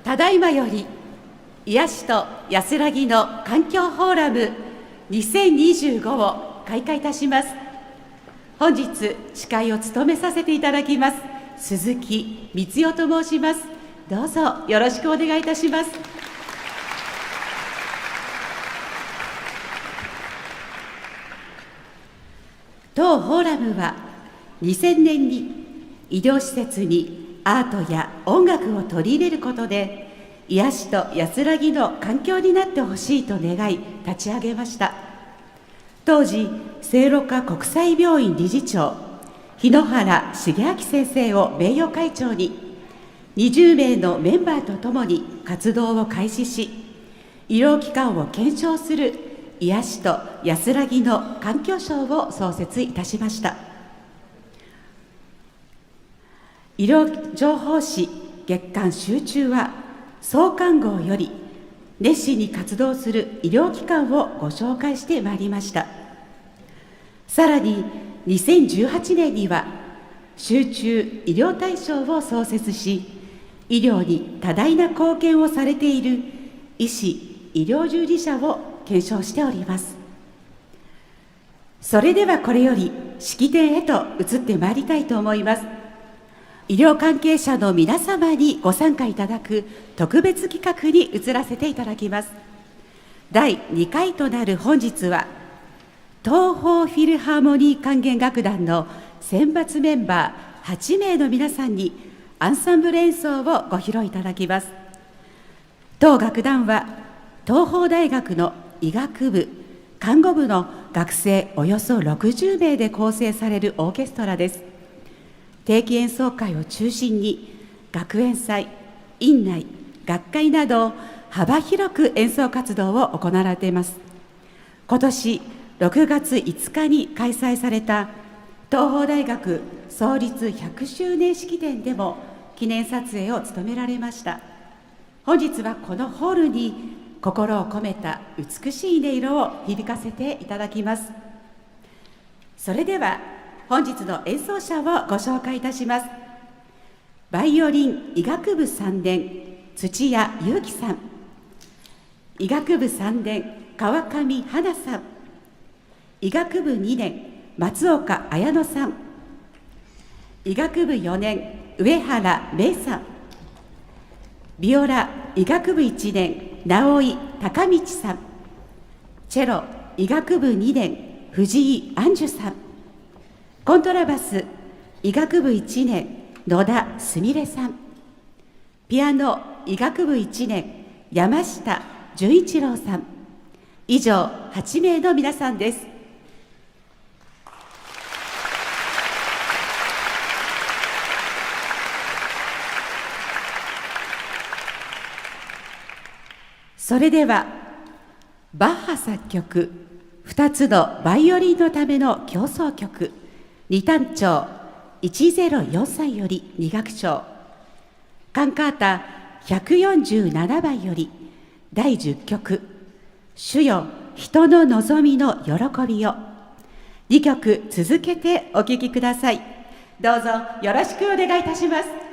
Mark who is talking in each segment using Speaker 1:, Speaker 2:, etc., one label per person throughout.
Speaker 1: ただいまより癒しと安らぎの環境フォーラム2025を開会いたします。本日司会を務めさせていただきます鈴木光代と申します。どうぞよろしくお願いいたします。当フォーラムは2000年に医療施設にアートや音楽を取り入れることで癒しと安らぎの環境になってほしいと願い立ち上げました。当時聖路加国際病院理事長日野原重明先生を名誉会長に20名のメンバーとともに活動を開始し、医療機関を検証する癒しと安らぎの環境省を創設いたしました。医療情報誌月刊集中は創刊号より熱心に活動する医療機関をご紹介してまいりました。さらに2018年には集中医療大賞を創設し、医療に多大な貢献をされている医師・医療従事者を検証しております。それではこれより式典へと移ってまいりたいと思います。医療関係者の皆様にご参加いただく特別企画に移らせていただきます。第2回となる本日は、東宝フィルハーモニー管弦楽団の選抜メンバー8名の皆さんにアンサンブル演奏をご披露いただきます。当楽団は東邦大学の医学部看護部の学生およそ60名で構成されるオーケストラです。定期演奏会を中心に学園祭、院内、学会など幅広く演奏活動を行われています。今年6月5日に開催された東邦大学創立100周年式典でも記念撮影を務められました。本日はこのホールに心を込めた美しい音色を響かせていただきます。それでは本日の演奏者をご紹介いたします。バイオリン医学部3年土屋祐樹さん、医学部3年川上花さん、医学部2年松岡綾乃さん、医学部4年上原芽衣さん、ビオラ医学部1年直井孝道さん、チェロ医学部2年藤井杏樹さん、コントラバス医学部1年野田すみれさん、ピアノ医学部1年山下純一郎さん、以上8名の皆さんです。それではバッハ作曲2つのバイオリンのための協奏曲二単調104より2楽章、カンカータ147番より第10曲主よ人の望みの喜びを2曲続けてお聴きください。どうぞよろしくお願いいたします。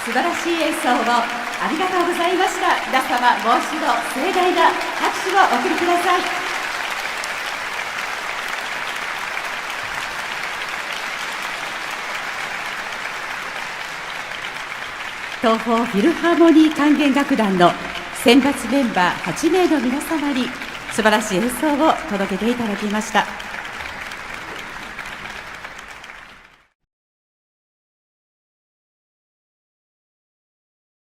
Speaker 1: 素晴らしい演奏をありがとうございました。皆様、もう一度盛大な拍手をお送りください。東宝フィルハーモニー管弦楽団の選抜メンバー8名の皆様に素晴らしい演奏を届けていただきました。